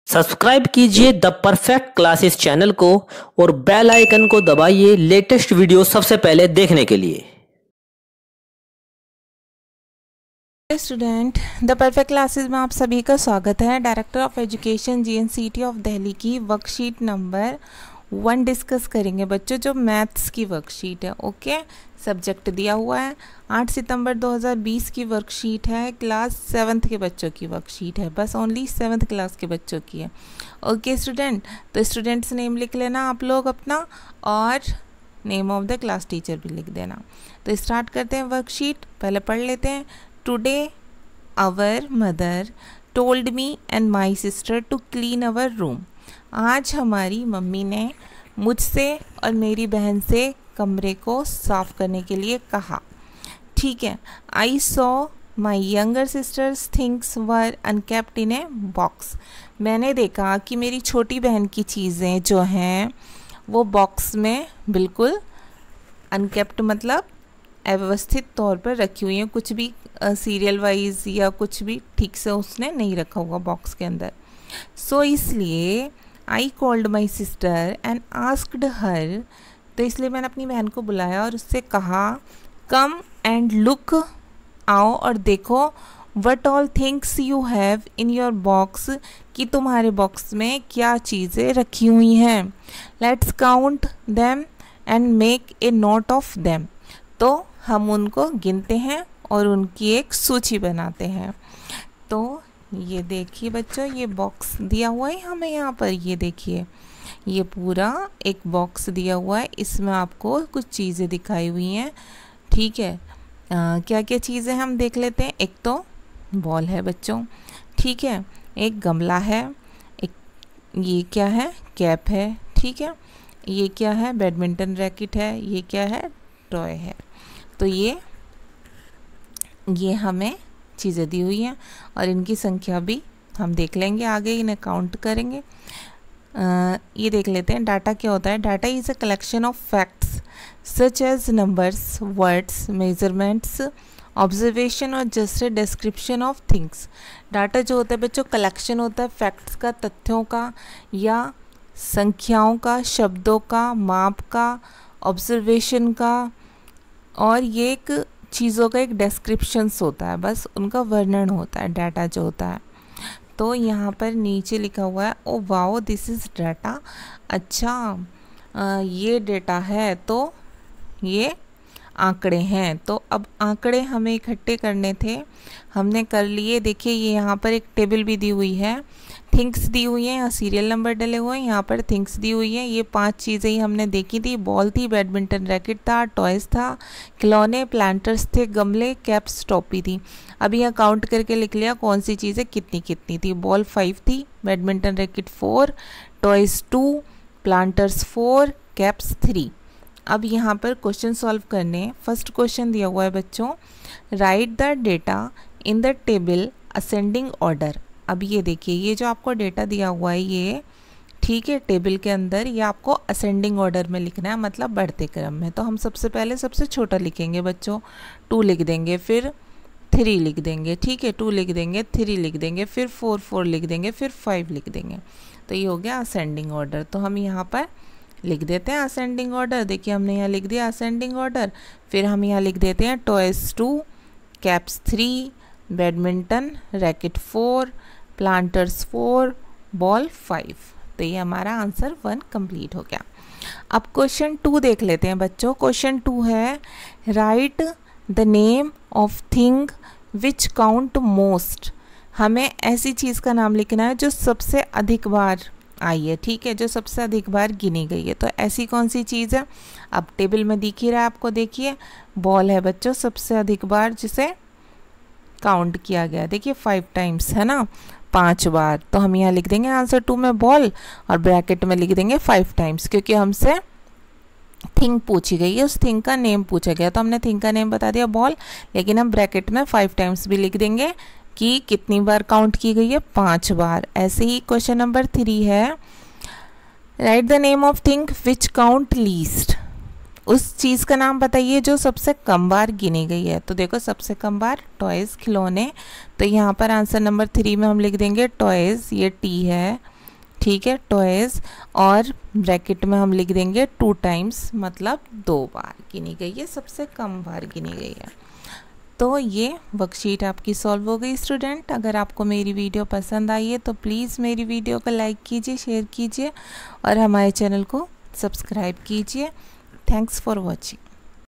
Subscribe कीजिए the perfect classes channel को और बेल आइकन को दबाइए लेटेस्ट वीडियो सबसे पहले देखने के लिए। स्टूडेंट, द परफेक्ट क्लासेस में आप सभी का स्वागत है। Director of education GNCT of Delhi की वर्कशीट नंबर 1 डिस्कस करेंगे बच्चों, जो मैथ्स की वर्कशीट है। ओके, सब्जेक्ट दिया हुआ है 8 सितंबर 2020 की वर्कशीट है, क्लास 7th के बच्चों की वर्कशीट है, बस ओनली 7th क्लास के बच्चों की है। ओके स्टूडेंट, तो स्टूडेंट्स नेम लिख लेना आप लोग अपना, और name of the class teacher भी लिख देना। तो स्टार्ट करते हैं वर्कशीट, पहले पढ़ लेते हैं। Today our mother told me and my sister to clean our room. आज हमारी मम्मी ने मुझसे और मेरी बहन से कमरे को साफ़ करने के लिए कहा। ठीक है। I saw my younger sister's things were unkept in a box. मैंने देखा कि मेरी छोटी बहन की चीज़ें जो हैं वो बॉक्स में बिल्कुल अनकेप्ट मतलब अव्यवस्थित तौर पर रखी हुई हैं, कुछ भी सीरियल वाइज या कुछ भी ठीक से उसने नहीं रखा हुआ बॉक्स के अंदर। सो इसलिए I called my sister and asked her, तो इसलिए मैंने अपनी बहन को बुलाया और उससे कहा, कम एंड लुक, आओ और देखो, what all things you have in your box, कि तुम्हारे बॉक्स में क्या चीज़ें रखी हुई हैं। Let's count them and make a note of them. तो हम उनको गिनते हैं और उनकी एक सूची बनाते हैं। तो ये देखिए बच्चों, ये बॉक्स दिया हुआ है हमें यहाँ पर, ये देखिए ये पूरा एक बॉक्स दिया हुआ है, इसमें आपको कुछ चीज़ें दिखाई हुई हैं। ठीक है, क्या क्या चीज़ें हम देख लेते हैं। एक तो बॉल है बच्चों, ठीक है, एक गमला है, एक ये क्या है, कैप है, ठीक है, ये क्या है, बैडमिंटन रैकेट है, ये क्या है, टॉय है। तो ये हमें चीज़ें दी हुई हैं और इनकी संख्या भी हम देख लेंगे आगे, इन्हें काउंट करेंगे। ये देख लेते हैं डाटा क्या होता है। Data is a collection of facts such as numbers, words, measurements, observation और just a description of things. Data जो होता है बच्चों कलेक्शन होता है फैक्ट्स का, तथ्यों का या संख्याओं का, शब्दों का, माप का, ऑब्जर्वेशन का, और ये एक चीज़ों का एक डिस्क्रिप्शंस होता है, बस उनका वर्णन होता है डाटा जो होता है। तो यहाँ पर नीचे लिखा हुआ है, oh wow this is data. अच्छा ये डेटा है, तो ये आंकड़े हैं। तो अब आंकड़े हमें इकट्ठे करने थे, हमने कर लिए। देखिए ये यहाँ पर एक टेबल भी दी हुई है, थिंग्स दी हुई हैं, यहाँ सीरियल नंबर डले हुए हैं, यहाँ पर थिंग्स दी हुई हैं। ये 5 चीज़ें ही हमने देखी थी, बॉल थी, बैडमिंटन रैकेट था, टॉयज़ था, खिलौने, प्लांटर्स थे, गमले, कैप्स, टॉपी थी। अभी यहाँ काउंट करके लिख लिया कौन सी चीज़ें कितनी कितनी थी। बॉल 5 थी, badminton racket 4, toys 2, planters 4, caps 3। अब यहाँ पर क्वेश्चन सॉल्व करने। फर्स्ट क्वेश्चन दिया हुआ है बच्चों, right the data in the table ascending order. अब ये देखिए ये जो आपको डेटा दिया हुआ है ये, ठीक है, टेबल के अंदर ये आपको असेंडिंग ऑर्डर में लिखना है, मतलब बढ़ते क्रम में। तो हम सबसे पहले सबसे छोटा लिखेंगे बच्चों, 2 लिख देंगे, फिर 3 लिख देंगे, ठीक है, 2 लिख देंगे, 3 लिख देंगे, फिर 4 लिख देंगे, फिर 5 लिख देंगे। तो ये हो गया असेंडिंग ऑर्डर। तो हम यहाँ पर लिख देते हैं असेंडिंग ऑर्डर। देखिए हमने यहाँ लिख दिया असेंडिंग ऑर्डर। फिर हम यहाँ लिख देते हैं toys 2, caps 3, badminton racket 4, planters 4, ball 5। तो ये हमारा आंसर 1 कंप्लीट हो गया। अब क्वेश्चन 2 देख लेते हैं बच्चों। क्वेश्चन 2 है, right the name of thing which count most. हमें ऐसी चीज़ का नाम लिखना है जो सबसे अधिक बार आई है, ठीक है, जो सबसे अधिक बार गिनी गई है। तो ऐसी कौन सी चीज़ है। अब टेबल में दिख ही रहा है आपको, देखिए बॉल है बच्चों सबसे अधिक बार जिसे काउंट किया गया, देखिए 5 टाइम्स है ना, 5 बार। तो हम यहाँ लिख देंगे आंसर 2 में बॉल, और ब्रैकेट में लिख देंगे 5 टाइम्स, क्योंकि हमसे थिंग पूछी गई है, उस थिंग का नेम पूछा गया, तो हमने थिंग का नेम बता दिया बॉल, लेकिन हम ब्रैकेट में 5 टाइम्स भी लिख देंगे कि कितनी बार काउंट की गई है, 5 बार। ऐसे ही क्वेश्चन नंबर 3 है, right the name of thing which count least. उस चीज़ का नाम बताइए जो सबसे कम बार गिनी गई है। तो देखो सबसे कम बार टॉयज़, खिलौने। तो यहाँ पर आंसर नंबर 3 में हम लिख देंगे टॉयज़, ये टी है, ठीक है, टॉयज़, और ब्रैकेट में हम लिख देंगे 2 टाइम्स, मतलब 2 बार गिनी गई है, सबसे कम बार गिनी गई है। तो ये वर्कशीट आपकी सॉल्व हो गई स्टूडेंट। अगर आपको मेरी वीडियो पसंद आई है तो प्लीज़ मेरी वीडियो को लाइक कीजिए, शेयर कीजिए और हमारे चैनल को सब्सक्राइब कीजिए। Thanks for watching.